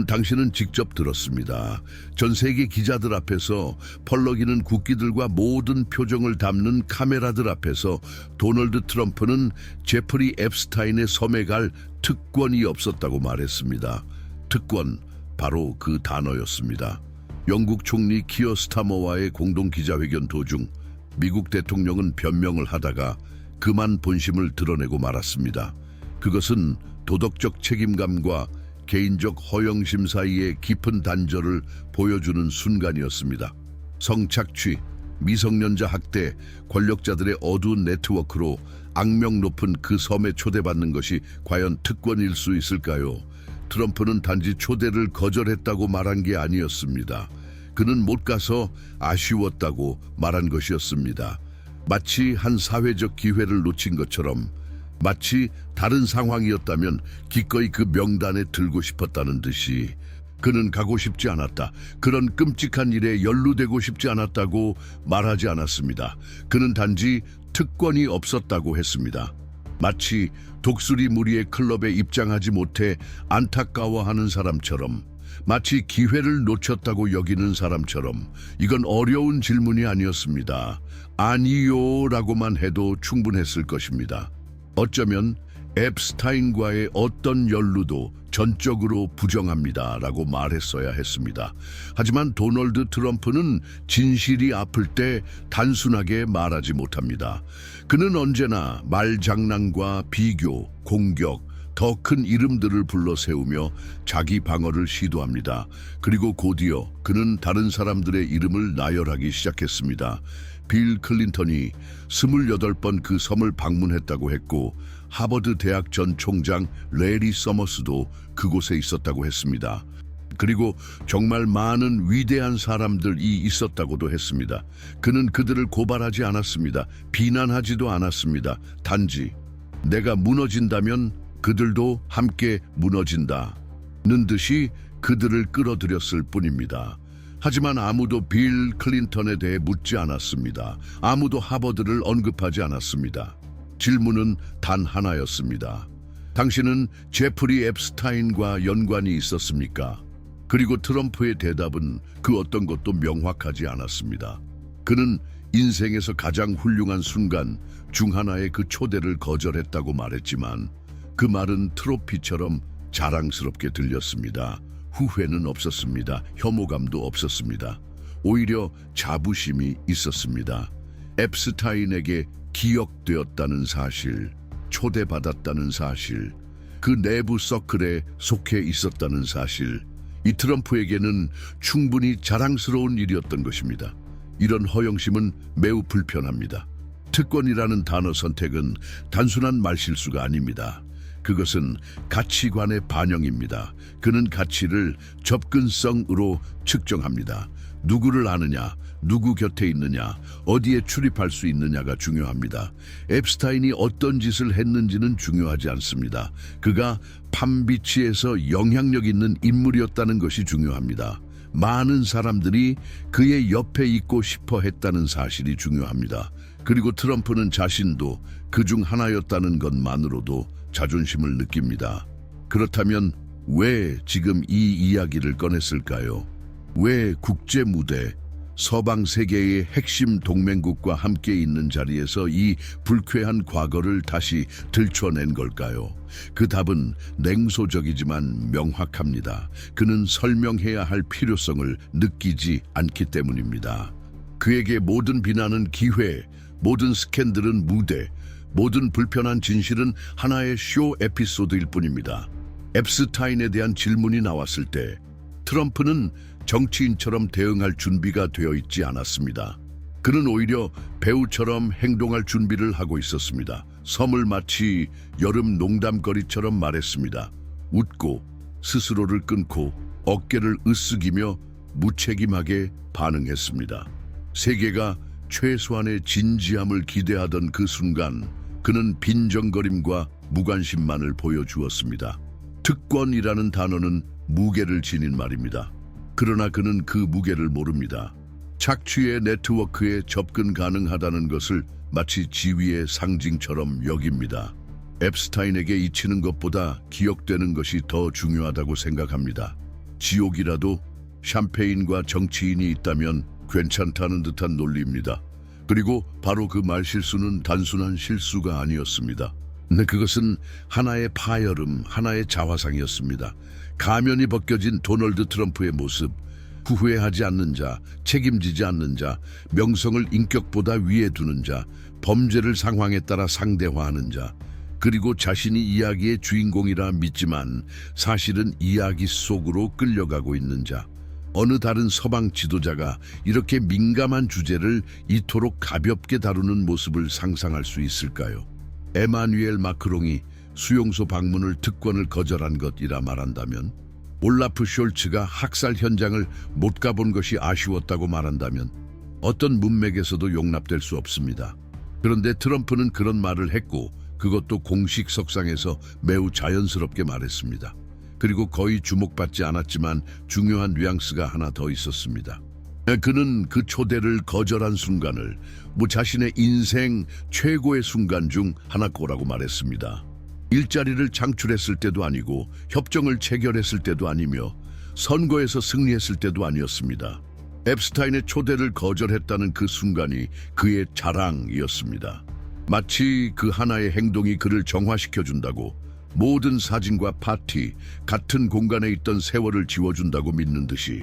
당신은 직접 들었습니다. 전 세계 기자들 앞에서 펄럭이는 국기들과 모든 표정을 담는 카메라들 앞에서 도널드 트럼프는 제프리 앱스타인의 섬에 갈 특권이 없었다고 말했습니다. 특권, 바로 그 단어였습니다. 영국 총리 키어 스타머와의 공동 기자회견 도중 미국 대통령은 변명을 하다가 그만 본심을 드러내고 말았습니다. 그것은 도덕적 책임감과 개인적 허영심 사이의 깊은 단절을 보여주는 순간이었습니다. 성착취, 미성년자 학대, 권력자들의 어두운 네트워크로 악명 높은 그 섬에 초대받는 것이 과연 특권일 수 있을까요? 트럼프는 단지 초대를 거절했다고 말한 게 아니었습니다. 그는 못 가서 아쉬웠다고 말한 것이었습니다. 마치 한 사회적 기회를 놓친 것처럼, 마치 다른 상황이었다면 기꺼이 그 명단에 들고 싶었다는 듯이 그는 가고 싶지 않았다. 그런 끔찍한 일에 연루되고 싶지 않았다고 말하지 않았습니다. 그는 단지 특권이 없었다고 했습니다. 마치 독수리 무리의 클럽에 입장하지 못해 안타까워하는 사람처럼, 마치 기회를 놓쳤다고 여기는 사람처럼. 이건 어려운 질문이 아니었습니다. 아니요 라고만 해도 충분했을 것입니다. 어쩌면 앱스타인과의 어떤 연루도 전적으로 부정합니다 라고 말했어야 했습니다. 하지만 도널드 트럼프는 진실이 아플 때 단순하게 말하지 못합니다. 그는 언제나 말장난과 비교, 공격, 더 큰 이름들을 불러 세우며 자기 방어를 시도합니다. 그리고 곧이어 그는 다른 사람들의 이름을 나열하기 시작했습니다. 빌 클린턴이 28번 그 섬을 방문했다고 했고, 하버드 대학 전 총장 레리 서머스도 그곳에 있었다고 했습니다. 그리고 정말 많은 위대한 사람들이 있었다고도 했습니다. 그는 그들을 고발하지 않았습니다. 비난하지도 않았습니다. 단지 내가 무너진다면 그들도 함께 무너진다는 듯이 그들을 끌어들였을 뿐입니다. 하지만 아무도 빌 클린턴에 대해 묻지 않았습니다. 아무도 하버드를 언급하지 않았습니다. 질문은 단 하나였습니다. 당신은 제프리 앱스타인과 연관이 있었습니까? 그리고 트럼프의 대답은 그 어떤 것도 명확하지 않았습니다. 그는 인생에서 가장 훌륭한 순간 중 하나의 그 초대를 거절했다고 말했지만, 그 말은 트로피처럼 자랑스럽게 들렸습니다. 후회는 없었습니다. 혐오감도 없었습니다. 오히려 자부심이 있었습니다. 앱스타인에게 기억되었다는 사실, 초대받았다는 사실, 그 내부 서클에 속해 있었다는 사실, 이 트럼프에게는 충분히 자랑스러운 일이었던 것입니다. 이런 허영심은 매우 불편합니다. 특권이라는 단어 선택은 단순한 말실수가 아닙니다. 그것은 가치관의 반영입니다. 그는 가치를 접근성으로 측정합니다. 누구를 아느냐, 누구 곁에 있느냐, 어디에 출입할 수 있느냐가 중요합니다. 앱스타인이 어떤 짓을 했는지는 중요하지 않습니다. 그가 팜비치에서 영향력 있는 인물이었다는 것이 중요합니다. 많은 사람들이 그의 옆에 있고 싶어 했다는 사실이 중요합니다. 그리고 트럼프는 자신도 그중 하나였다는 것만으로도 자존심을 느낍니다. 그렇다면 왜 지금 이 이야기를 꺼냈을까요? 왜 국제 무대, 서방 세계의 핵심 동맹국과 함께 있는 자리에서 이 불쾌한 과거를 다시 들춰낸 걸까요? 그 답은 냉소적이지만 명확합니다. 그는 설명해야 할 필요성을 느끼지 않기 때문입니다. 그에게 모든 비난은 기회, 모든 스캔들은 무대, 모든 불편한 진실은 하나의 쇼 에피소드일 뿐입니다. 앱스타인에 대한 질문이 나왔을 때 트럼프는 정치인처럼 대응할 준비가 되어 있지 않았습니다. 그는 오히려 배우처럼 행동할 준비를 하고 있었습니다. 섬을 마치 여름 농담거리처럼 말했습니다. 웃고 스스로를 끊고 어깨를 으쓱이며 무책임하게 반응했습니다. 세계가 최소한의 진지함을 기대하던 그 순간, 그는 빈정거림과 무관심만을 보여주었습니다. 특권이라는 단어는 무게를 지닌 말입니다. 그러나 그는 그 무게를 모릅니다. 착취의 네트워크에 접근 가능하다는 것을 마치 지위의 상징처럼 여깁니다. 앱스타인에게 잊히는 것보다 기억되는 것이 더 중요하다고 생각합니다. 지옥이라도 샴페인과 정치인이 있다면 괜찮다는 듯한 논리입니다. 그리고 바로 그 말실수는 단순한 실수가 아니었습니다. 네, 그것은 하나의 파열음, 하나의 자화상이었습니다. 가면이 벗겨진 도널드 트럼프의 모습, 후회하지 않는 자, 책임지지 않는 자, 명성을 인격보다 위에 두는 자, 범죄를 상황에 따라 상대화하는 자, 그리고 자신이 이야기의 주인공이라 믿지만 사실은 이야기 속으로 끌려가고 있는 자. 어느 다른 서방 지도자가 이렇게 민감한 주제를 이토록 가볍게 다루는 모습을 상상할 수 있을까요? 에마뉘엘 마크롱이 수용소 방문을 특권을 거절한 것이라 말한다면, 올라프 숄츠가 학살 현장을 못 가본 것이 아쉬웠다고 말한다면 어떤 문맥에서도 용납될 수 없습니다. 그런데 트럼프는 그런 말을 했고 그것도 공식 석상에서 매우 자연스럽게 말했습니다. 그리고 거의 주목받지 않았지만 중요한 뉘앙스가 하나 더 있었습니다. 그는 그 초대를 거절한 순간을 자신의 인생 최고의 순간 중 하나거라고 말했습니다. 일자리를 창출했을 때도 아니고 협정을 체결했을 때도 아니며 선거에서 승리했을 때도 아니었습니다. 앱스타인의 초대를 거절했다는 그 순간이 그의 자랑이었습니다. 마치 그 하나의 행동이 그를 정화시켜준다고, 모든 사진과 파티, 같은 공간에 있던 세월을 지워준다고 믿는 듯이.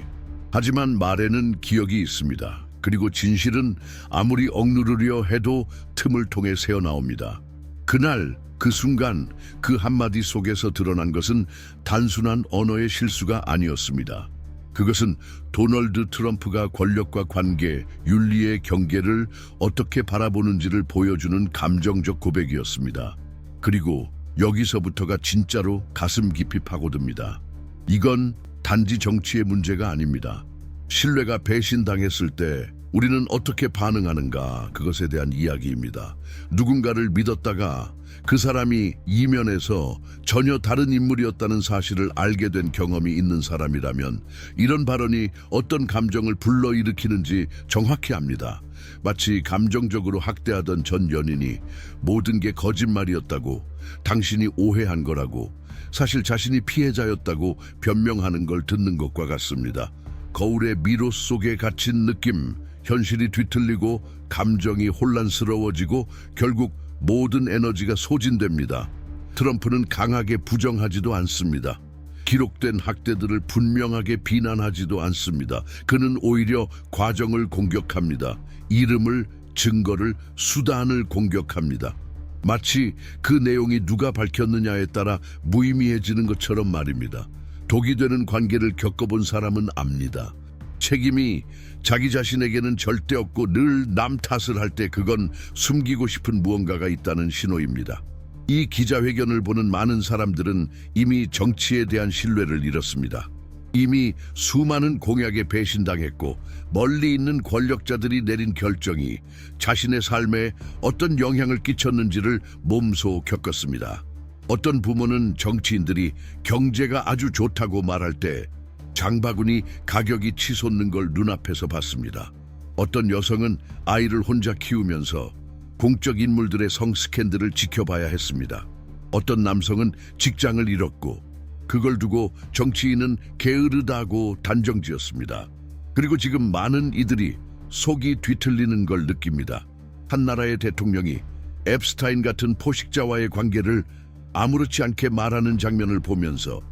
하지만 말에는 기억이 있습니다. 그리고 진실은 아무리 억누르려 해도 틈을 통해 새어나옵니다. 그날, 그 순간, 그 한마디 속에서 드러난 것은 단순한 언어의 실수가 아니었습니다. 그것은 도널드 트럼프가 권력과 관계, 윤리의 경계를 어떻게 바라보는지를 보여주는 감정적 고백이었습니다. 그리고 여기서부터가 진짜로 가슴 깊이 파고듭니다. 이건 단지 정치의 문제가 아닙니다. 신뢰가 배신당했을 때 우리는 어떻게 반응하는가, 그것에 대한 이야기입니다. 누군가를 믿었다가 그 사람이 이면에서 전혀 다른 인물이었다는 사실을 알게 된 경험이 있는 사람이라면 이런 발언이 어떤 감정을 불러일으키는지 정확히 압니다. 마치 감정적으로 학대하던 전 연인이 모든 게 거짓말이었다고, 당신이 오해한 거라고, 사실 자신이 피해자였다고 변명하는 걸 듣는 것과 같습니다. 거울의 미로 속에 갇힌 느낌, 현실이 뒤틀리고 감정이 혼란스러워지고 결국 모든 에너지가 소진됩니다. 트럼프는 강하게 부정하지도 않습니다. 기록된 학대들을 분명하게 비난하지도 않습니다. 그는 오히려 과정을 공격합니다. 이름을, 증거를, 수단을 공격합니다. 마치 그 내용이 누가 밝혔느냐에 따라 무의미해지는 것처럼 말입니다. 독이 되는 관계를 겪어본 사람은 압니다. 책임이 자기 자신에게는 절대 없고 늘 남 탓을 할 때 그건 숨기고 싶은 무언가가 있다는 신호입니다. 이 기자회견을 보는 많은 사람들은 이미 정치에 대한 신뢰를 잃었습니다. 이미 수많은 공약에 배신당했고 멀리 있는 권력자들이 내린 결정이 자신의 삶에 어떤 영향을 끼쳤는지를 몸소 겪었습니다. 어떤 부모는 정치인들이 경제가 아주 좋다고 말할 때 장바구니 가격이 치솟는 걸 눈앞에서 봤습니다. 어떤 여성은 아이를 혼자 키우면서 공적 인물들의 성 스캔들을 지켜봐야 했습니다. 어떤 남성은 직장을 잃었고 그걸 두고 정치인은 게으르다고 단정지었습니다. 그리고 지금 많은 이들이 속이 뒤틀리는 걸 느낍니다. 한 나라의 대통령이 앱스타인 같은 포식자와의 관계를 아무렇지 않게 말하는 장면을 보면서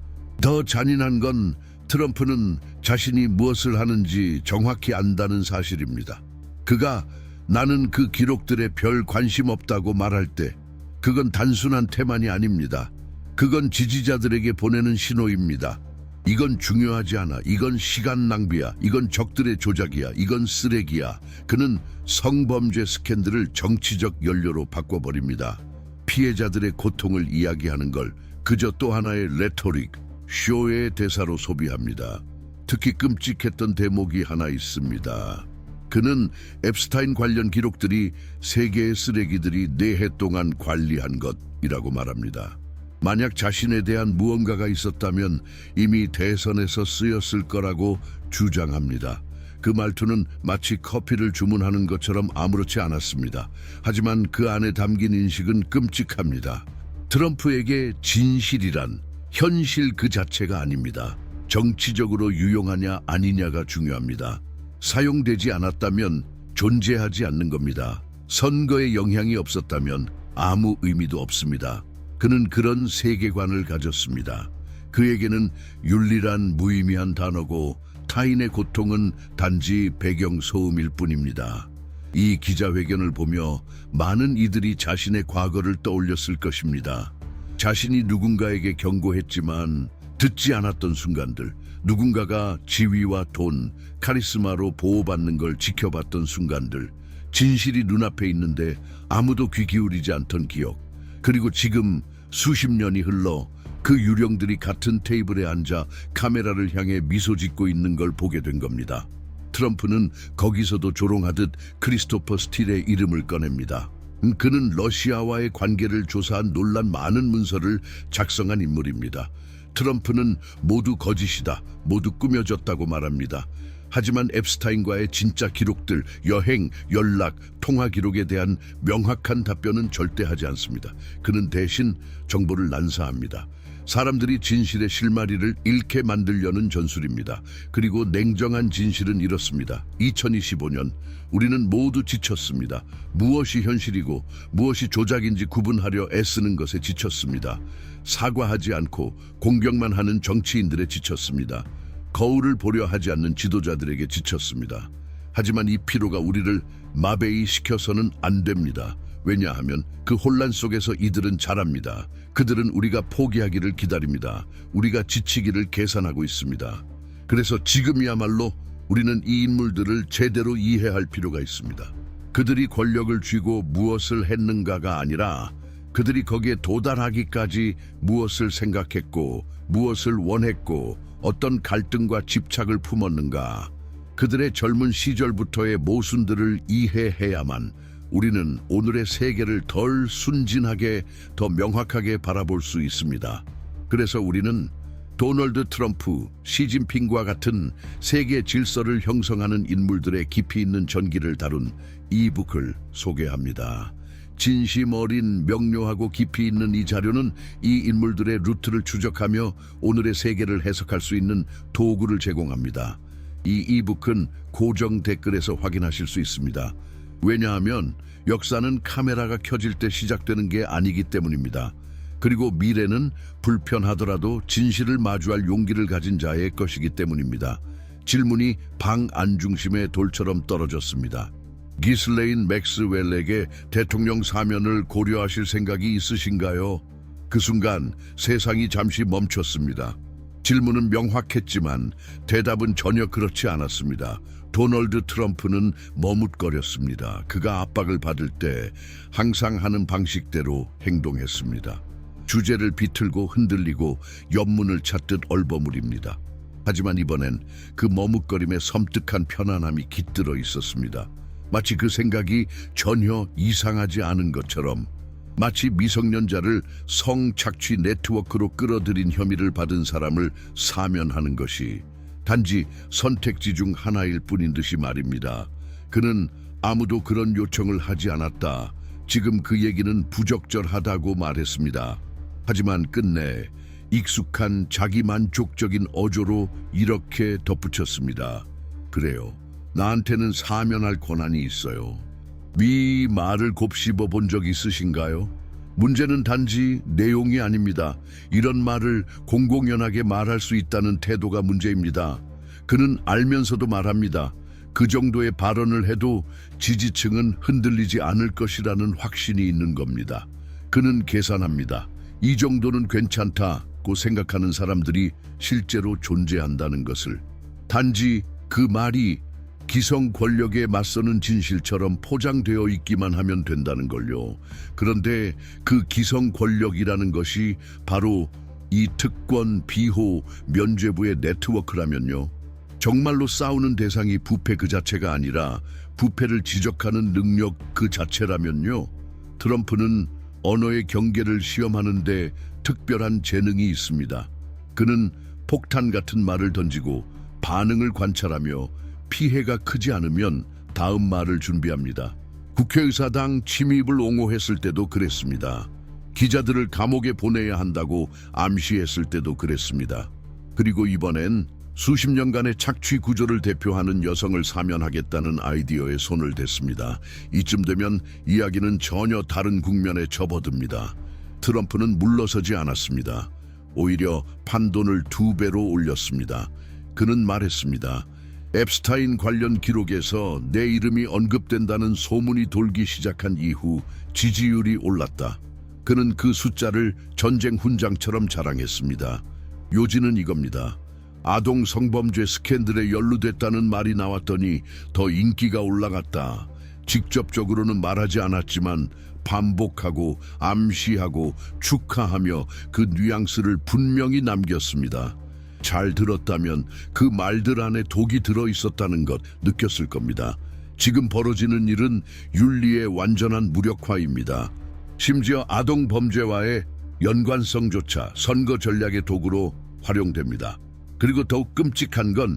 더 잔인한 건 트럼프는 자신이 무엇을 하는지 정확히 안다는 사실입니다. 그가 나는 그 기록들에 별 관심 없다고 말할 때 그건 단순한 태만이 아닙니다. 그건 지지자들에게 보내는 신호입니다. 이건 중요하지 않아. 이건 시간 낭비야. 이건 적들의 조작이야. 이건 쓰레기야. 그는 성범죄 스캔들을 정치적 연료로 바꿔버립니다. 피해자들의 고통을 이야기하는 걸 그저 또 하나의 레토릭, 쇼의 대사로 소비합니다. 특히 끔찍했던 대목이 하나 있습니다. 그는 앱스타인 관련 기록들이 세계의 쓰레기들이 4해 동안 관리한 것이라고 말합니다. 만약 자신에 대한 무언가가 있었다면 이미 대선에서 쓰였을 거라고 주장합니다. 그 말투는 마치 커피를 주문하는 것처럼 아무렇지 않았습니다. 하지만 그 안에 담긴 인식은 끔찍합니다. 트럼프에게 진실이란 현실 그 자체가 아닙니다. 정치적으로 유용하냐 아니냐가 중요합니다. 사용되지 않았다면 존재하지 않는 겁니다. 선거에 영향이 없었다면 아무 의미도 없습니다. 그는 그런 세계관을 가졌습니다. 그에게는 윤리란 무의미한 단어고 타인의 고통은 단지 배경 소음일 뿐입니다. 이 기자회견을 보며 많은 이들이 자신의 과거를 떠올렸을 것입니다. 자신이 누군가에게 경고했지만 듣지 않았던 순간들, 누군가가 지위와 돈, 카리스마로 보호받는 걸 지켜봤던 순간들, 진실이 눈앞에 있는데 아무도 귀 기울이지 않던 기억, 그리고 지금 수십 년이 흘러 그 유령들이 같은 테이블에 앉아 카메라를 향해 미소 짓고 있는 걸 보게 된 겁니다. 트럼프는 거기서도 조롱하듯 크리스토퍼 스틸의 이름을 꺼냅니다. 그는 러시아와의 관계를 조사한 논란 많은 문서를 작성한 인물입니다. 트럼프는 모두 거짓이다, 모두 꾸며졌다고 말합니다. 하지만 앱스타인과의 진짜 기록들, 여행, 연락, 통화 기록에 대한 명확한 답변은 절대 하지 않습니다. 그는 대신 정보를 난사합니다. 사람들이 진실의 실마리를 잃게 만들려는 전술입니다. 그리고 냉정한 진실은 이렇습니다. 2025년 우리는 모두 지쳤습니다. 무엇이 현실이고 무엇이 조작인지 구분하려 애쓰는 것에 지쳤습니다. 사과하지 않고 공격만 하는 정치인들에 지쳤습니다. 거울을 보려 하지 않는 지도자들에게 지쳤습니다. 하지만 이 피로가 우리를 마베이 시켜서는 안 됩니다. 왜냐하면 그 혼란 속에서 이들은 잘합니다. 그들은 우리가 포기하기를 기다립니다. 우리가 지치기를 계산하고 있습니다. 그래서 지금이야말로 우리는 이 인물들을 제대로 이해할 필요가 있습니다. 그들이 권력을 쥐고 무엇을 했는가가 아니라 그들이 거기에 도달하기까지 무엇을 생각했고 무엇을 원했고 어떤 갈등과 집착을 품었는가. 그들의 젊은 시절부터의 모순들을 이해해야만 우리는 오늘의 세계를 덜 순진하게, 더 명확하게 바라볼 수 있습니다. 그래서 우리는 도널드 트럼프, 시진핑과 같은 세계 질서를 형성하는 인물들의 깊이 있는 전기를 다룬 이북을 소개합니다. 진심 어린, 명료하고 깊이 있는 이 자료는 이 인물들의 루트를 추적하며 오늘의 세계를 해석할 수 있는 도구를 제공합니다. 이 이북은 고정 댓글에서 확인하실 수 있습니다. 왜냐하면 역사는 카메라가 켜질 때 시작되는 게 아니기 때문입니다. 그리고 미래는 불편하더라도 진실을 마주할 용기를 가진 자의 것이기 때문입니다. 질문이 방 안중심에 돌처럼 떨어졌습니다. 기슬레인 맥스웰에게 대통령 사면을 고려하실 생각이 있으신가요? 그 순간 세상이 잠시 멈췄습니다. 질문은 명확했지만 대답은 전혀 그렇지 않았습니다. 도널드 트럼프는 머뭇거렸습니다. 그가 압박을 받을 때 항상 하는 방식대로 행동했습니다. 주제를 비틀고 흔들리고 연문을 찾듯 얼버무립니다. 하지만 이번엔 그 머뭇거림에 섬뜩한 편안함이 깃들어 있었습니다. 마치 그 생각이 전혀 이상하지 않은 것처럼, 마치 미성년자를 성착취 네트워크로 끌어들인 혐의를 받은 사람을 사면하는 것이 단지 선택지 중 하나일 뿐인 듯이 말입니다. 그는 아무도 그런 요청을 하지 않았다. 지금 그 얘기는 부적절하다고 말했습니다. 하지만 끝내 익숙한 자기 만족적인 어조로 이렇게 덧붙였습니다. 그래요. 나한테는 사면할 권한이 있어요. 위 말을 곱씹어 본 적 있으신가요? 문제는 단지 내용이 아닙니다. 이런 말을 공공연하게 말할 수 있다는 태도가 문제입니다. 그는 알면서도 말합니다. 그 정도의 발언을 해도 지지층은 흔들리지 않을 것이라는 확신이 있는 겁니다. 그는 계산합니다. 이 정도는 괜찮다고 생각하는 사람들이 실제로 존재한다는 것을. 단지 그 말이 기성 권력에 맞서는 진실처럼 포장되어 있기만 하면 된다는 걸요. 그런데 그 기성 권력이라는 것이 바로 이 특권, 비호, 면죄부의 네트워크라면요. 정말로 싸우는 대상이 부패 그 자체가 아니라 부패를 지적하는 능력 그 자체라면요. 트럼프는 언어의 경계를 시험하는데 특별한 재능이 있습니다. 그는 폭탄 같은 말을 던지고 반응을 관찰하며 피해가 크지 않으면 다음 말을 준비합니다. 국회의사당 침입을 옹호했을 때도 그랬습니다. 기자들을 감옥에 보내야 한다고 암시했을 때도 그랬습니다. 그리고 이번엔 수십 년간의 착취 구조를 대표하는 여성을 사면하겠다는 아이디어에 손을 댔습니다. 이쯤 되면 이야기는 전혀 다른 국면에 접어듭니다. 트럼프는 물러서지 않았습니다. 오히려 판돈을 2배로 올렸습니다. 그는 말했습니다. 앱스타인 관련 기록에서 내 이름이 언급된다는 소문이 돌기 시작한 이후 지지율이 올랐다. 그는 그 숫자를 전쟁 훈장처럼 자랑했습니다. 요지는 이겁니다. 아동 성범죄 스캔들에 연루됐다는 말이 나왔더니 더 인기가 올라갔다. 직접적으로는 말하지 않았지만 반복하고 암시하고 축하하며 그 뉘앙스를 분명히 남겼습니다. 잘 들었다면 그 말들 안에 독이 들어있었다는 것 느꼈을 겁니다. 지금 벌어지는 일은 윤리의 완전한 무력화입니다. 심지어 아동 범죄와의 연관성조차 선거 전략의 도구로 활용됩니다. 그리고 더욱 끔찍한 건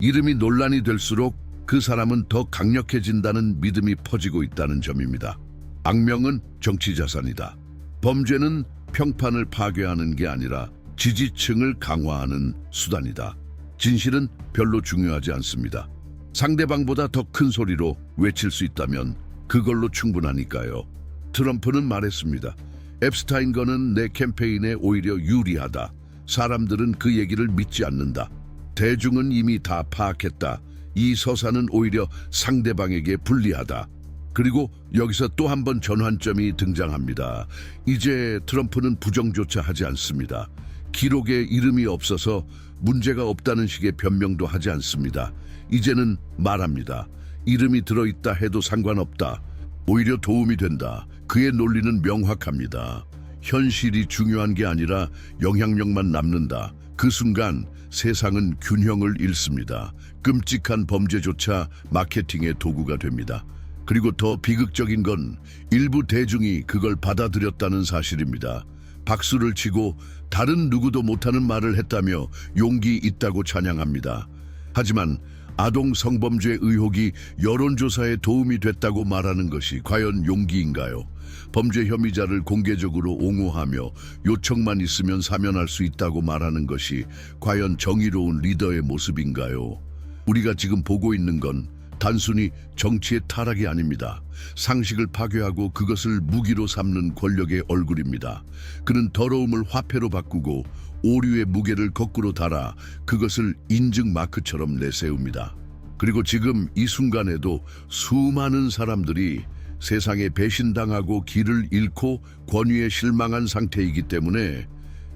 이름이 논란이 될수록 그 사람은 더 강력해진다는 믿음이 퍼지고 있다는 점입니다. 악명은 정치 자산이다. 범죄는 평판을 파괴하는 게 아니라 지지층을 강화하는 수단이다. 진실은 별로 중요하지 않습니다. 상대방보다 더 큰 소리로 외칠 수 있다면 그걸로 충분하니까요. 트럼프는 말했습니다. 앱스타인 건은 내 캠페인에 오히려 유리하다. 사람들은 그 얘기를 믿지 않는다. 대중은 이미 다 파악했다. 이 서사는 오히려 상대방에게 불리하다. 그리고 여기서 또 한 번 전환점이 등장합니다. 이제 트럼프는 부정조차 하지 않습니다. 기록에 이름이 없어서 문제가 없다는 식의 변명도 하지 않습니다. 이제는 말합니다. 이름이 들어있다 해도 상관없다. 오히려 도움이 된다. 그의 논리는 명확합니다. 현실이 중요한 게 아니라 영향력만 남는다. 그 순간 세상은 균형을 잃습니다. 끔찍한 범죄조차 마케팅의 도구가 됩니다. 그리고 더 비극적인 건 일부 대중이 그걸 받아들였다는 사실입니다. 박수를 치고 다른 누구도 못하는 말을 했다며 용기 있다고 찬양합니다. 하지만 아동 성범죄 의혹이 여론조사에 도움이 됐다고 말하는 것이 과연 용기인가요? 범죄 혐의자를 공개적으로 옹호하며 요청만 있으면 사면할 수 있다고 말하는 것이 과연 정의로운 리더의 모습인가요? 우리가 지금 보고 있는 건 단순히 정치의 타락이 아닙니다. 상식을 파괴하고 그것을 무기로 삼는 권력의 얼굴입니다. 그는 더러움을 화폐로 바꾸고 오류의 무게를 거꾸로 달아 그것을 인증 마크처럼 내세웁니다. 그리고 지금 이 순간에도 수많은 사람들이 세상에 배신당하고 길을 잃고 권위에 실망한 상태이기 때문에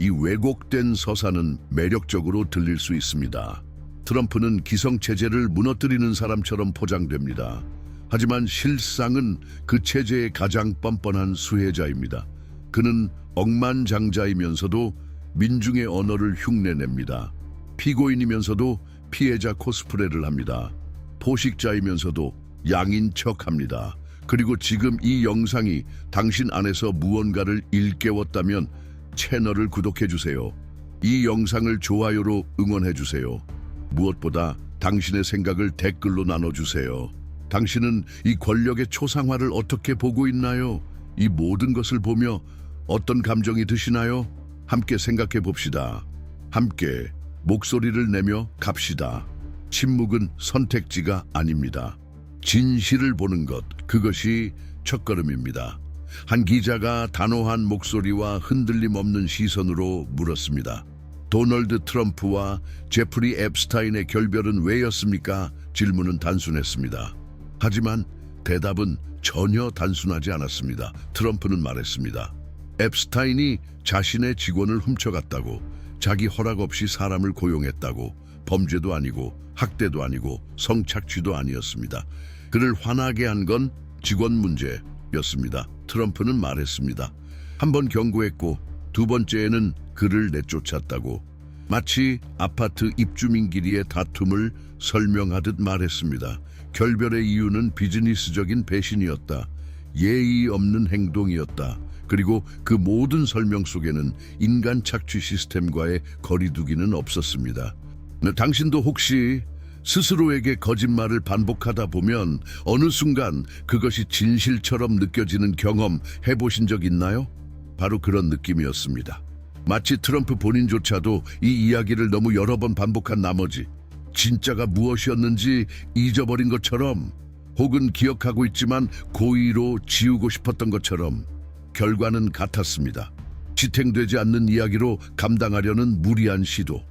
이 왜곡된 서사는 매력적으로 들릴 수 있습니다. 트럼프는 기성체제를 무너뜨리는 사람처럼 포장됩니다. 하지만 실상은 그 체제의 가장 뻔뻔한 수혜자입니다. 그는 억만장자이면서도 민중의 언어를 흉내냅니다. 피고인이면서도 피해자 코스프레를 합니다. 포식자이면서도 양인 척합니다. 그리고 지금 이 영상이 당신 안에서 무언가를 일깨웠다면 채널을 구독해주세요. 이 영상을 좋아요로 응원해주세요. 무엇보다 당신의 생각을 댓글로 나눠주세요. 당신은 이 권력의 초상화를 어떻게 보고 있나요? 이 모든 것을 보며 어떤 감정이 드시나요? 함께 생각해 봅시다. 함께 목소리를 내며 갑시다. 침묵은 선택지가 아닙니다. 진실을 보는 것, 그것이 첫걸음입니다. 한 기자가 단호한 목소리와 흔들림 없는 시선으로 물었습니다. 도널드 트럼프와 제프리 앱스타인의 결별은 왜였습니까? 질문은 단순했습니다. 하지만 대답은 전혀 단순하지 않았습니다. 트럼프는 말했습니다. 앱스타인이 자신의 직원을 훔쳐갔다고, 자기 허락 없이 사람을 고용했다고, 범죄도 아니고 학대도 아니고 성착취도 아니었습니다. 그를 화나게 한 건 직원 문제였습니다. 트럼프는 말했습니다. 한 번 경고했고 두 번째에는 그를 내쫓았다고, 마치 아파트 입주민끼리의 다툼을 설명하듯 말했습니다. 결별의 이유는 비즈니스적인 배신이었다. 예의 없는 행동이었다. 그리고 그 모든 설명 속에는 인간 착취 시스템과의 거리두기는 없었습니다. 당신도 혹시 스스로에게 거짓말을 반복하다 보면 어느 순간 그것이 진실처럼 느껴지는 경험 해보신 적 있나요? 바로 그런 느낌이었습니다. 마치 트럼프 본인조차도 이 이야기를 너무 여러 번 반복한 나머지 진짜가 무엇이었는지 잊어버린 것처럼, 혹은 기억하고 있지만 고의로 지우고 싶었던 것처럼 결과는 같았습니다. 지탱되지 않는 이야기로 감당하려는 무리한 시도.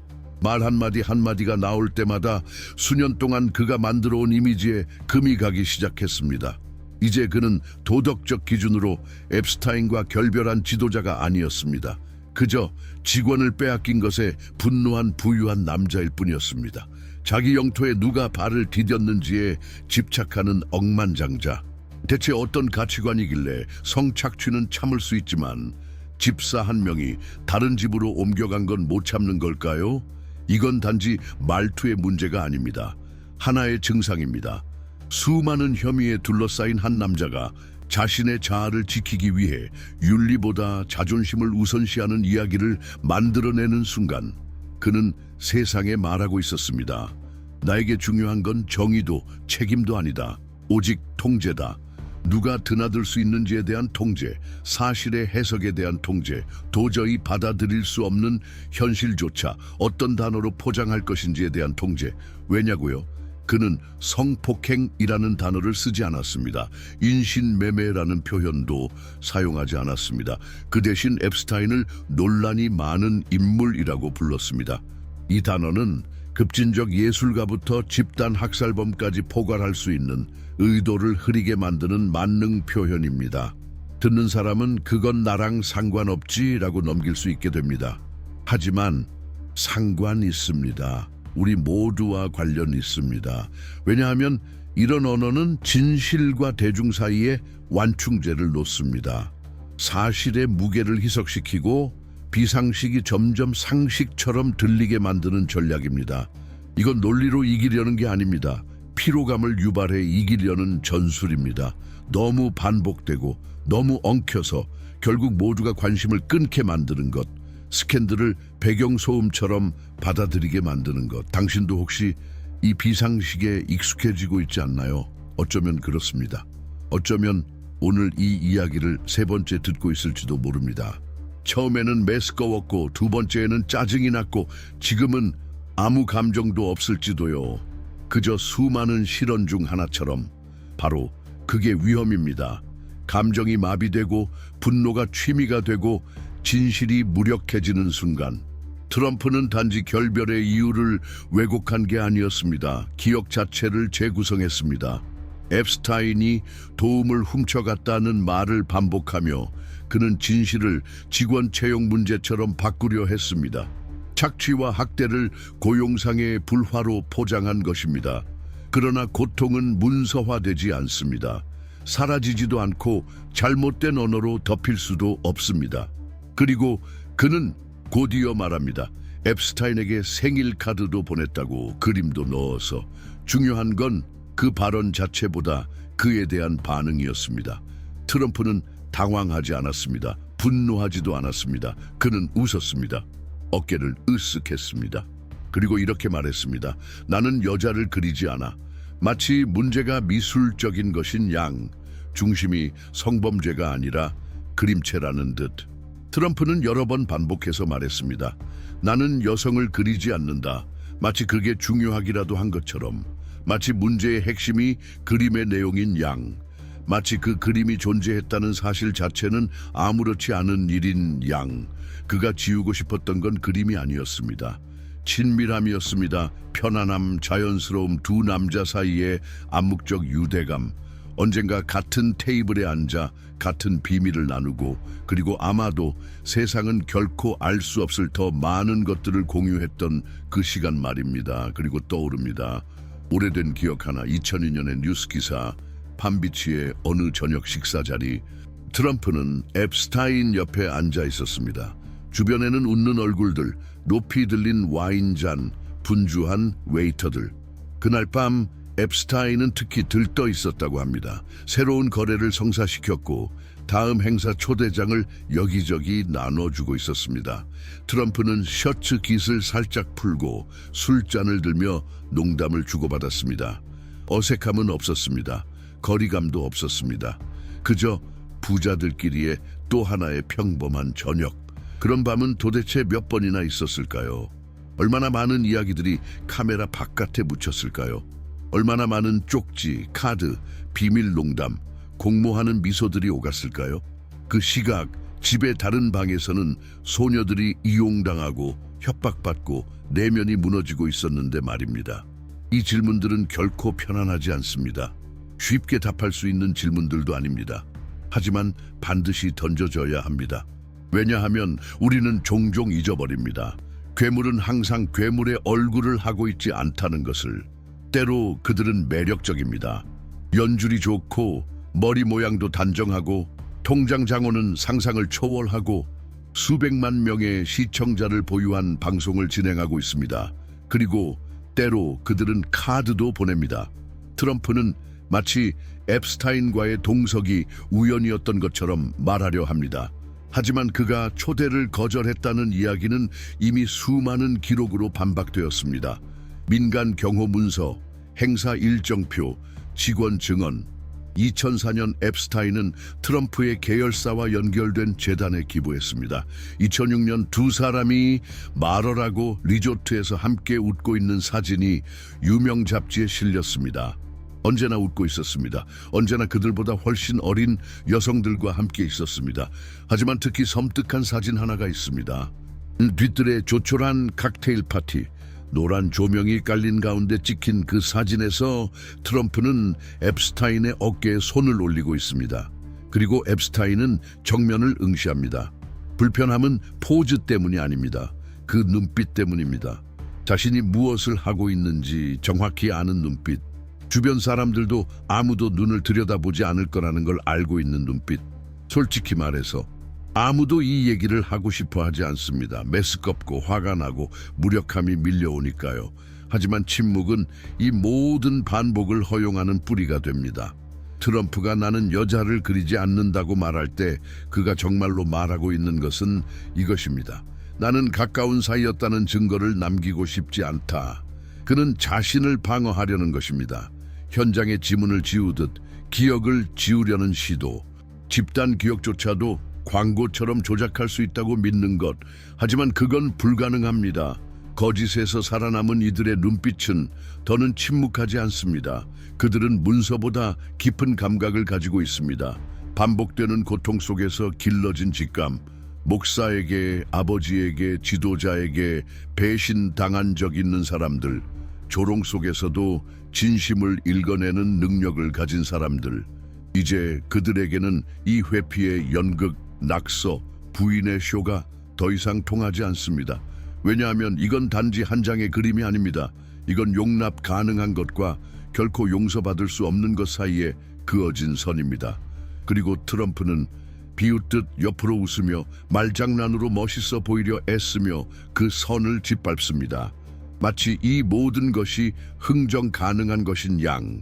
말 한마디 한마디가 나올 때마다 수년 동안 그가 만들어온 이미지에 금이 가기 시작했습니다. 이제 그는 도덕적 기준으로 앱스타인과 결별한 지도자가 아니었습니다. 그저 직원을 빼앗긴 것에 분노한 부유한 남자일 뿐이었습니다. 자기 영토에 누가 발을 디뎠는지에 집착하는 억만장자. 대체 어떤 가치관이길래 성착취는 참을 수 있지만 집사 한 명이 다른 집으로 옮겨간 건 못 참는 걸까요? 이건 단지 말투의 문제가 아닙니다. 하나의 증상입니다. 수많은 혐의에 둘러싸인 한 남자가 자신의 자아를 지키기 위해 윤리보다 자존심을 우선시하는 이야기를 만들어내는 순간, 그는 세상에 말하고 있었습니다. 나에게 중요한 건 정의도 책임도 아니다. 오직 통제다. 누가 드나들 수 있는지에 대한 통제, 사실의 해석에 대한 통제, 도저히 받아들일 수 없는 현실조차 어떤 단어로 포장할 것인지에 대한 통제. 왜냐고요? 그는 성폭행이라는 단어를 쓰지 않았습니다. 인신매매라는 표현도 사용하지 않았습니다. 그 대신 앱스타인을 논란이 많은 인물이라고 불렀습니다. 이 단어는 급진적 예술가부터 집단 학살범까지 포괄할 수 있는 의도를 흐리게 만드는 만능 표현입니다. 듣는 사람은 그건 나랑 상관없지라고 넘길 수 있게 됩니다. 하지만 상관 있습니다. 우리 모두와 관련 있습니다. 왜냐하면 이런 언어는 진실과 대중 사이에 완충제를 놓습니다. 사실의 무게를 희석시키고 비상식이 점점 상식처럼 들리게 만드는 전략입니다. 이건 논리로 이기려는 게 아닙니다. 피로감을 유발해 이기려는 전술입니다. 너무 반복되고 너무 엉켜서 결국 모두가 관심을 끊게 만드는 것. 스캔들을 배경소음처럼 받아들이게 만드는 것. 당신도 혹시 이 비상식에 익숙해지고 있지 않나요? 어쩌면 그렇습니다. 어쩌면 오늘 이 이야기를 세 번째 듣고 있을지도 모릅니다. 처음에는 메스꺼웠고 두 번째에는 짜증이 났고 지금은 아무 감정도 없을지도요. 그저 수많은 실언 중 하나처럼. 바로 그게 위험입니다. 감정이 마비되고 분노가 취미가 되고 진실이 무력해지는 순간, 트럼프는 단지 결별의 이유를 왜곡한 게 아니었습니다. 기억 자체를 재구성했습니다. 앱스타인이 도움을 훔쳐갔다는 말을 반복하며 그는 진실을 직원 채용 문제처럼 바꾸려 했습니다. 착취와 학대를 고용상의 불화로 포장한 것입니다. 그러나 고통은 문서화되지 않습니다. 사라지지도 않고 잘못된 언어로 덮일 수도 없습니다. 그리고 그는 곧이어 말합니다. 앱스타인에게 생일 카드도 보냈다고, 그림도 넣어서. 중요한 건 그 발언 자체보다 그에 대한 반응이었습니다. 트럼프는 당황하지 않았습니다. 분노하지도 않았습니다. 그는 웃었습니다. 어깨를 으쓱했습니다. 그리고 이렇게 말했습니다. 나는 여자를 그리지 않아. 마치 문제가 미술적인 것인 양, 중심이 성범죄가 아니라 그림체라는 듯. 트럼프는 여러 번 반복해서 말했습니다. 나는 여성을 그리지 않는다. 마치 그게 중요하기라도 한 것처럼. 마치 문제의 핵심이 그림의 내용인 양. 마치 그 그림이 존재했다는 사실 자체는 아무렇지 않은 일인 양. 그가 지우고 싶었던 건 그림이 아니었습니다. 친밀함이었습니다. 편안함, 자연스러움, 두 남자 사이의 암묵적 유대감. 언젠가 같은 테이블에 앉아 같은 비밀을 나누고, 그리고 아마도 세상은 결코 알 수 없을 더 많은 것들을 공유했던 그 시간 말입니다. 그리고 떠오릅니다. 오래된 기억 하나. 2002년의 뉴스 기사. 판비치의 어느 저녁 식사 자리. 트럼프는 앱스타인 옆에 앉아 있었습니다. 주변에는 웃는 얼굴들, 높이 들린 와인잔, 분주한 웨이터들. 그날 밤 앱스타인은 특히 들떠 있었다고 합니다. 새로운 거래를 성사시켰고 다음 행사 초대장을 여기저기 나눠주고 있었습니다. 트럼프는 셔츠 깃을 살짝 풀고 술잔을 들며 농담을 주고받았습니다. 어색함은 없었습니다. 거리감도 없었습니다. 그저 부자들끼리의 또 하나의 평범한 저녁. 그런 밤은 도대체 몇 번이나 있었을까요? 얼마나 많은 이야기들이 카메라 바깥에 묻혔을까요? 얼마나 많은 쪽지, 카드, 비밀 농담, 공모하는 미소들이 오갔을까요? 그 시각, 집의 다른 방에서는 소녀들이 이용당하고 협박받고 내면이 무너지고 있었는데 말입니다. 이 질문들은 결코 편안하지 않습니다. 쉽게 답할 수 있는 질문들도 아닙니다. 하지만 반드시 던져져야 합니다. 왜냐하면 우리는 종종 잊어버립니다. 괴물은 항상 괴물의 얼굴을 하고 있지 않다는 것을. 때로 그들은 매력적입니다. 연줄이 좋고 머리 모양도 단정하고 통장 장원은 상상을 초월하고 수백만 명의 시청자를 보유한 방송을 진행하고 있습니다. 그리고 때로 그들은 카드도 보냅니다. 트럼프는 마치 앱스타인과의 동석이 우연이었던 것처럼 말하려 합니다. 하지만 그가 초대를 거절했다는 이야기는 이미 수많은 기록으로 반박되었습니다. 민간 경호 문서, 행사 일정표, 직원 증언. 2004년 앱스타인은 트럼프의 계열사와 연결된 재단에 기부했습니다. 2006년 두 사람이 마러라고 리조트에서 함께 웃고 있는 사진이 유명 잡지에 실렸습니다. 언제나 웃고 있었습니다. 언제나 그들보다 훨씬 어린 여성들과 함께 있었습니다. 하지만 특히 섬뜩한 사진 하나가 있습니다. 뒤뜰에 조촐한 칵테일 파티, 노란 조명이 깔린 가운데 찍힌 그 사진에서 트럼프는 앱스타인의 어깨에 손을 올리고 있습니다. 그리고 앱스타인은 정면을 응시합니다. 불편함은 포즈 때문이 아닙니다. 그 눈빛 때문입니다. 자신이 무엇을 하고 있는지 정확히 아는 눈빛. 주변 사람들도 아무도 눈을 들여다보지 않을 거라는 걸 알고 있는 눈빛. 솔직히 말해서 아무도 이 얘기를 하고 싶어 하지 않습니다. 메스껍고 화가 나고 무력함이 밀려오니까요. 하지만 침묵은 이 모든 반복을 허용하는 뿌리가 됩니다. 트럼프가 나는 여자를 그리지 않는다고 말할 때 그가 정말로 말하고 있는 것은 이것입니다. 나는 가까운 사이였다는 증거를 남기고 싶지 않다. 그는 자신을 방어하려는 것입니다. 현장의 지문을 지우듯 기억을 지우려는 시도. 집단 기억조차도 광고처럼 조작할 수 있다고 믿는 것. 하지만 그건 불가능합니다. 거짓에서 살아남은 이들의 눈빛은 더는 침묵하지 않습니다. 그들은 문서보다 깊은 감각을 가지고 있습니다. 반복되는 고통 속에서 길러진 직감. 목사에게, 아버지에게, 지도자에게 배신당한 적 있는 사람들. 조롱 속에서도 진심을 읽어내는 능력을 가진 사람들. 이제 그들에게는 이 회피의 연극, 낙서, 부인의 쇼가 더 이상 통하지 않습니다. 왜냐하면 이건 단지 한 장의 그림이 아닙니다. 이건 용납 가능한 것과 결코 용서받을 수 없는 것 사이에 그어진 선입니다. 그리고 트럼프는 비웃듯 옆으로 웃으며 말장난으로 멋있어 보이려 애쓰며 그 선을 짓밟습니다. 마치 이 모든 것이 흥정 가능한 것인 양.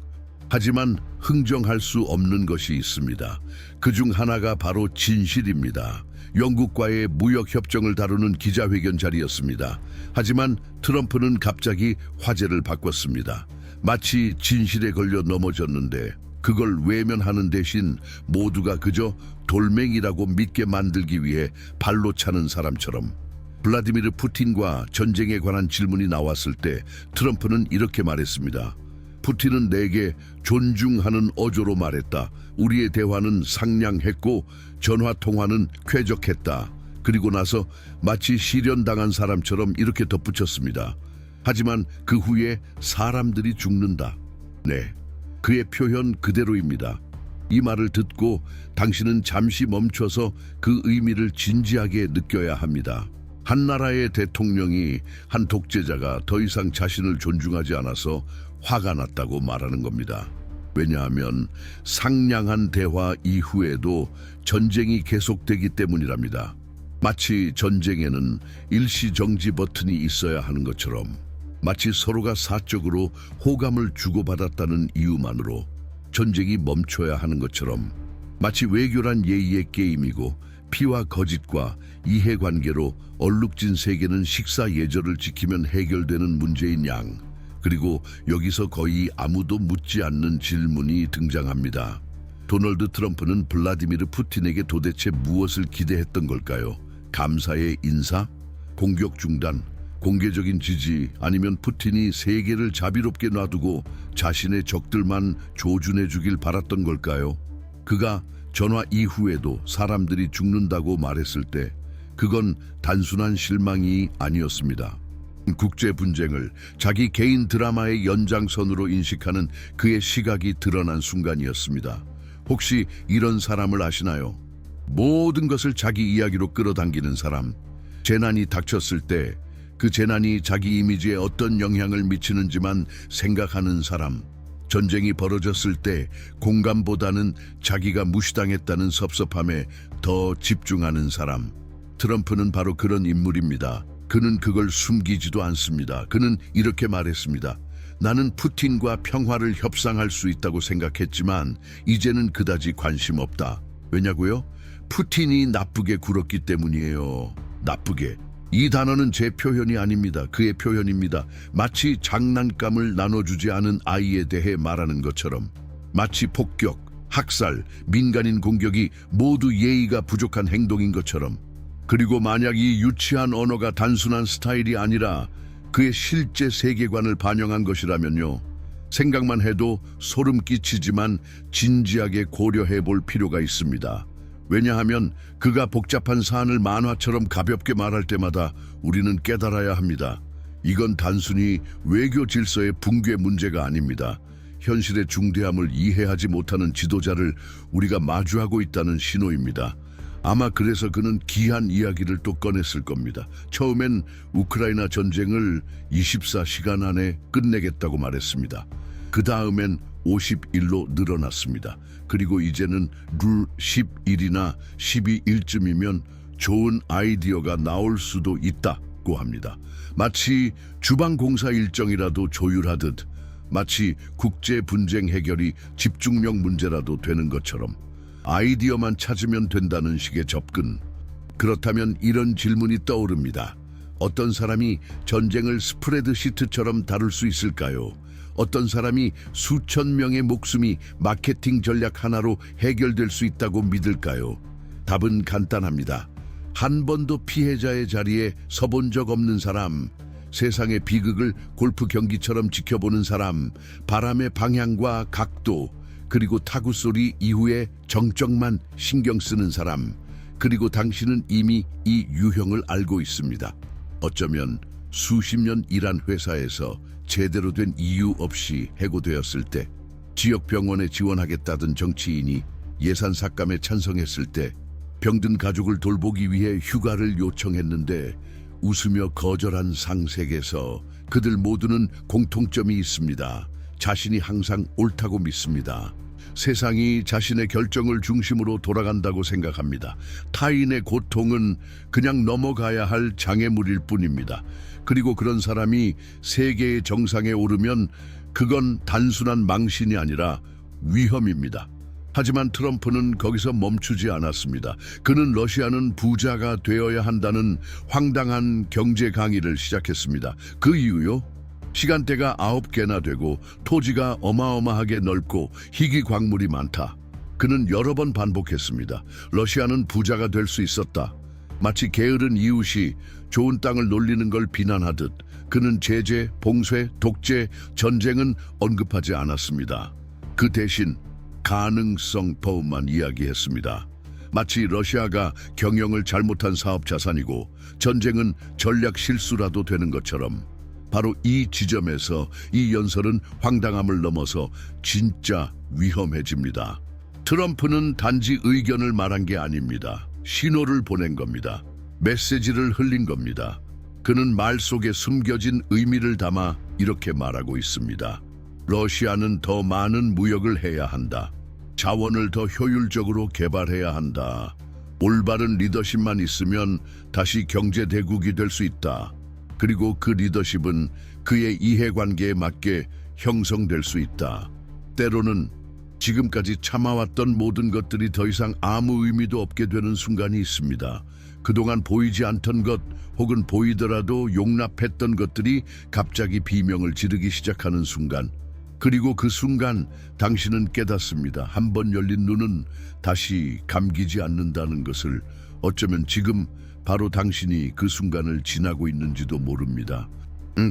하지만 흥정할 수 없는 것이 있습니다. 그중 하나가 바로 진실입니다. 영국과의 무역협정을 다루는 기자회견 자리였습니다. 하지만 트럼프는 갑자기 화제를 바꿨습니다. 마치 진실에 걸려 넘어졌는데 그걸 외면하는 대신 모두가 그저 돌멩이라고 믿게 만들기 위해 발로 차는 사람처럼. 블라디미르 푸틴과 전쟁에 관한 질문이 나왔을 때 트럼프는 이렇게 말했습니다. 푸틴은 내게 존중하는 어조로 말했다. 우리의 대화는 상냥했고 전화 통화는 쾌적했다. 그리고 나서 마치 실현당한 사람처럼 이렇게 덧붙였습니다. 하지만 그 후에 사람들이 죽는다. 네, 그의 표현 그대로입니다. 이 말을 듣고 당신은 잠시 멈춰서 그 의미를 진지하게 느껴야 합니다. 한 나라의 대통령이 한 독재자가 더 이상 자신을 존중하지 않아서 화가 났다고 말하는 겁니다. 왜냐하면 상냥한 대화 이후에도 전쟁이 계속되기 때문이랍니다. 마치 전쟁에는 일시정지 버튼이 있어야 하는 것처럼, 마치 서로가 사적으로 호감을 주고받았다는 이유만으로 전쟁이 멈춰야 하는 것처럼, 마치 외교란 예의의 게임이고 피와 거짓과 이해관계로 얼룩진 세계는 식사 예절을 지키면 해결되는 문제인 양. 그리고 여기서 거의 아무도 묻지 않는 질문이 등장합니다. 도널드 트럼프는 블라디미르 푸틴에게 도대체 무엇을 기대했던 걸까요? 감사의 인사, 공격 중단, 공개적인 지지, 아니면 푸틴이 세계를 자비롭게 놔두고 자신의 적들만 조준해 주길 바랐던 걸까요? 그가 전화 이후에도 사람들이 죽는다고 말했을 때 그건 단순한 실망이 아니었습니다. 국제 분쟁을 자기 개인 드라마의 연장선으로 인식하는 그의 시각이 드러난 순간이었습니다. 혹시 이런 사람을 아시나요? 모든 것을 자기 이야기로 끌어당기는 사람. 재난이 닥쳤을 때 그 재난이 자기 이미지에 어떤 영향을 미치는지만 생각하는 사람. 전쟁이 벌어졌을 때 공감보다는 자기가 무시당했다는 섭섭함에 더 집중하는 사람. 트럼프는 바로 그런 인물입니다. 그는 그걸 숨기지도 않습니다. 그는 이렇게 말했습니다. 나는 푸틴과 평화를 협상할 수 있다고 생각했지만 이제는 그다지 관심 없다. 왜냐고요? 푸틴이 나쁘게 굴었기 때문이에요. 나쁘게. 이 단어는 제 표현이 아닙니다. 그의 표현입니다. 마치 장난감을 나눠주지 않은 아이에 대해 말하는 것처럼. 마치 폭격, 학살, 민간인 공격이 모두 예의가 부족한 행동인 것처럼. 그리고 만약 이 유치한 언어가 단순한 스타일이 아니라 그의 실제 세계관을 반영한 것이라면요. 생각만 해도 소름 끼치지만 진지하게 고려해 볼 필요가 있습니다. 왜냐하면 그가 복잡한 사안을 만화처럼 가볍게 말할 때마다 우리는 깨달아야 합니다. 이건 단순히 외교 질서의 붕괴 문제가 아닙니다. 현실의 중대함을 이해하지 못하는 지도자를 우리가 마주하고 있다는 신호입니다. 아마 그래서 그는 귀한 이야기를 또 꺼냈을 겁니다. 처음엔 우크라이나 전쟁을 24시간 안에 끝내겠다고 말했습니다. 그 다음엔 50일로 늘어났습니다. 그리고 이제는 룰 11이나 12일쯤이면 좋은 아이디어가 나올 수도 있다고 합니다. 마치 주방공사 일정이라도 조율하듯, 마치 국제 분쟁 해결이 집중력 문제라도 되는 것처럼 아이디어만 찾으면 된다는 식의 접근. 그렇다면 이런 질문이 떠오릅니다. 어떤 사람이 전쟁을 스프레드 시트처럼 다룰 수 있을까요? 어떤 사람이 수천 명의 목숨이 마케팅 전략 하나로 해결될 수 있다고 믿을까요? 답은 간단합니다. 한 번도 피해자의 자리에 서본 적 없는 사람, 세상의 비극을 골프 경기처럼 지켜보는 사람, 바람의 방향과 각도, 그리고 타구 소리 이후에 정적만 신경 쓰는 사람. 그리고 당신은 이미 이 유형을 알고 있습니다. 어쩌면 수십 년 일한 회사에서 제대로 된 이유 없이 해고되었을 때, 지역병원에 지원하겠다던 정치인이 예산 삭감에 찬성했을 때, 병든 가족을 돌보기 위해 휴가를 요청했는데 웃으며 거절한 상색에서 그들 모두는 공통점이 있습니다. 자신이 항상 옳다고 믿습니다. 세상이 자신의 결정을 중심으로 돌아간다고 생각합니다. 타인의 고통은 그냥 넘어가야 할 장애물일 뿐입니다. 그리고 그런 사람이 세계의 정상에 오르면 그건 단순한 망신이 아니라 위험입니다. 하지만 트럼프는 거기서 멈추지 않았습니다. 그는 러시아는 부자가 되어야 한다는 황당한 경제 강의를 시작했습니다. 그 이유요? 시간대가 9개나 되고 토지가 어마어마하게 넓고 희귀 광물이 많다. 그는 여러 번 반복했습니다. 러시아는 부자가 될 수 있었다. 마치 게으른 이웃이 좋은 땅을 놀리는 걸 비난하듯 그는 제재, 봉쇄, 독재, 전쟁은 언급하지 않았습니다. 그 대신 가능성 포함만 이야기했습니다. 마치 러시아가 경영을 잘못한 사업 자산이고 전쟁은 전략 실수라도 되는 것처럼. 바로 이 지점에서 이 연설은 황당함을 넘어서 진짜 위험해집니다. 트럼프는 단지 의견을 말한 게 아닙니다. 신호를 보낸 겁니다. 메시지를 흘린 겁니다. 그는 말 속에 숨겨진 의미를 담아 이렇게 말하고 있습니다. 러시아는 더 많은 무역을 해야 한다. 자원을 더 효율적으로 개발해야 한다. 올바른 리더십만 있으면 다시 경제 대국이 될 수 있다. 그리고 그 리더십은 그의 이해관계에 맞게 형성될 수 있다. 때로는 지금까지 참아왔던 모든 것들이 더 이상 아무 의미도 없게 되는 순간이 있습니다. 그동안 보이지 않던 것 혹은 보이더라도 용납했던 것들이 갑자기 비명을 지르기 시작하는 순간. 그리고 그 순간 당신은 깨닫습니다. 한 번 열린 눈은 다시 감기지 않는다는 것을. 어쩌면 지금 바로 당신이 그 순간을 지나고 있는지도 모릅니다.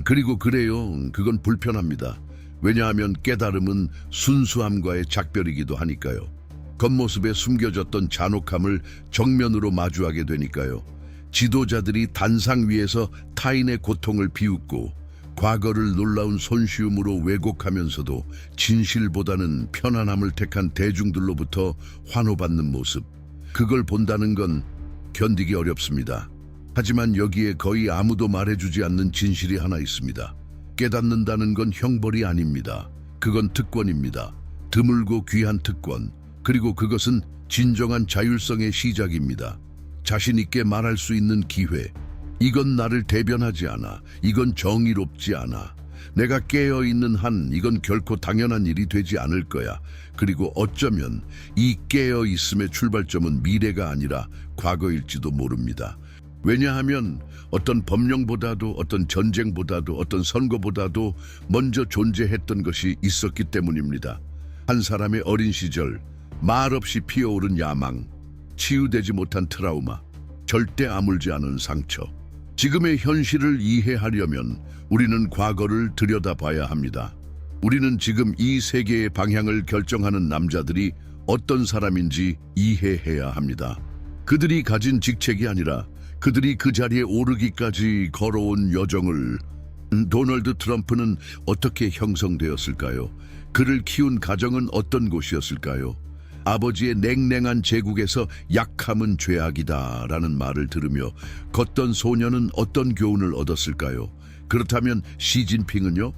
그리고 그래요. 그건 불편합니다. 왜냐하면 깨달음은 순수함과의 작별이기도 하니까요. 겉모습에 숨겨졌던 잔혹함을 정면으로 마주하게 되니까요. 지도자들이 단상 위에서 타인의 고통을 비웃고 과거를 놀라운 손쉬움으로 왜곡하면서도 진실보다는 편안함을 택한 대중들로부터 환호받는 모습, 그걸 본다는 건 견디기 어렵습니다. 하지만 여기에 거의 아무도 말해주지 않는 진실이 하나 있습니다. 깨닫는다는 건 형벌이 아닙니다. 그건 특권입니다. 드물고 귀한 특권. 그리고 그것은 진정한 자율성의 시작입니다. 자신 있게 말할 수 있는 기회. 이건 나를 대변하지 않아. 이건 정의롭지 않아. 내가 깨어있는 한 이건 결코 당연한 일이 되지 않을 거야. 그리고 어쩌면 이 깨어있음의 출발점은 미래가 아니라 과거일지도 모릅니다. 왜냐하면 어떤 법령보다도 어떤 전쟁보다도 어떤 선거보다도 먼저 존재했던 것이 있었기 때문입니다. 한 사람의 어린 시절, 말없이 피어오른 야망, 치유되지 못한 트라우마, 절대 아물지 않은 상처. 지금의 현실을 이해하려면 우리는 과거를 들여다봐야 합니다. 우리는 지금 이 세계의 방향을 결정하는 남자들이 어떤 사람인지 이해해야 합니다. 그들이 가진 직책이 아니라 그들이 그 자리에 오르기까지 걸어온 여정을. 도널드 트럼프는 어떻게 형성되었을까요? 그를 키운 가정은 어떤 곳이었을까요? 아버지의 냉랭한 제국에서 약함은 죄악이다라는 말을 들으며 걷던 소녀는 어떤 교훈을 얻었을까요? 그렇다면 시진핑은요?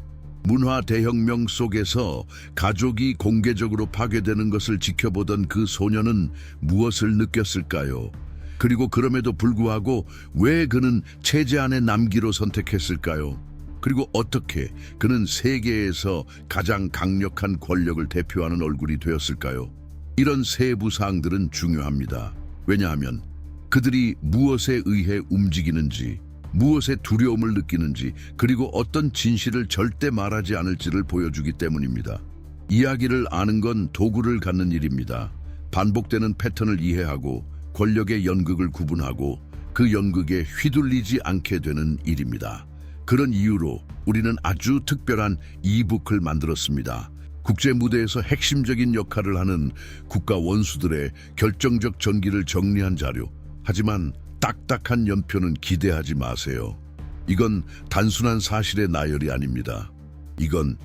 문화 대혁명 속에서 가족이 공개적으로 파괴되는 것을 지켜보던 그 소녀는 무엇을 느꼈을까요? 그리고 그럼에도 불구하고 왜 그는 체제 안에 남기로 선택했을까요? 그리고 어떻게 그는 세계에서 가장 강력한 권력을 대표하는 얼굴이 되었을까요? 이런 세부 사항들은 중요합니다. 왜냐하면 그들이 무엇에 의해 움직이는지, 무엇에 두려움을 느끼는지, 그리고 어떤 진실을 절대 말하지 않을지를 보여주기 때문입니다. 이야기를 아는 건 도구를 갖는 일입니다. 반복되는 패턴을 이해하고 권력의 연극을 구분하고 그 연극에 휘둘리지 않게 되는 일입니다. 그런 이유로 우리는 아주 특별한 이북을 만들었습니다. 국제 무대에서 핵심적인 역할을 하는 국가 원수들의 결정적 전기를 정리한 자료. 하지만 딱딱한 연표는 기대하지 마세요. 이건 단순한 사실의 나열이 아닙니다. 이건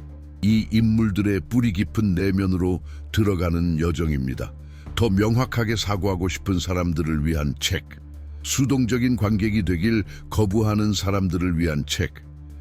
이 인물들의 뿌리 깊은 내면으로 들어가는 여정입니다. 더 명확하게 사고하고 싶은 사람들을 위한 책, 수동적인 관객이 되길 거부하는 사람들을 위한 책,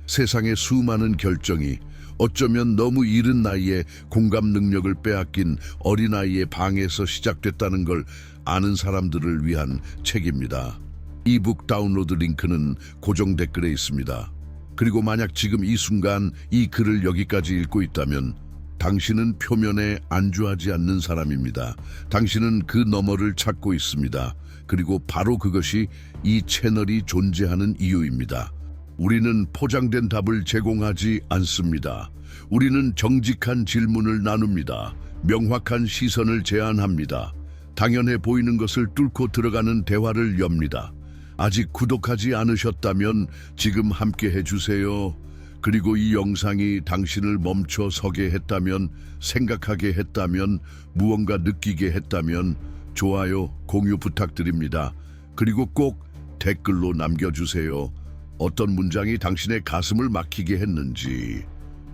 세상의 수많은 결정이 어쩌면 너무 이른 나이에 공감 능력을 빼앗긴 어린아이의 방에서 시작됐다는 걸 아는 사람들을 위한 책입니다. 이북 다운로드 링크는 고정 댓글에 있습니다. 그리고 만약 지금 이 순간 이 글을 여기까지 읽고 있다면 당신은 표면에 안주하지 않는 사람입니다. 당신은 그 너머를 찾고 있습니다. 그리고 바로 그것이 이 채널이 존재하는 이유입니다. 우리는 포장된 답을 제공하지 않습니다. 우리는 정직한 질문을 나눕니다. 명확한 시선을 제안합니다. 당연해 보이는 것을 뚫고 들어가는 대화를 엽니다. 아직 구독하지 않으셨다면 지금 함께 해주세요. 그리고 이 영상이 당신을 멈춰 서게 했다면, 생각하게 했다면, 무언가 느끼게 했다면 좋아요, 공유 부탁드립니다. 그리고 꼭 댓글로 남겨주세요. 어떤 문장이 당신의 가슴을 막히게 했는지,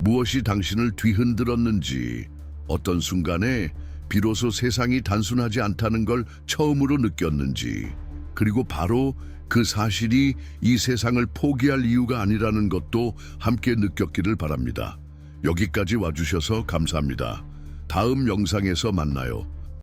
무엇이 당신을 뒤흔들었는지, 어떤 순간에 비로소 세상이 단순하지 않다는 걸 처음으로 느꼈는지, 그리고 바로 그 사실이 이 세상을 포기할 이유가 아니라는 것도 함께 느꼈기를 바랍니다. 여기까지 와주셔서 감사합니다. 다음 영상에서 만나요.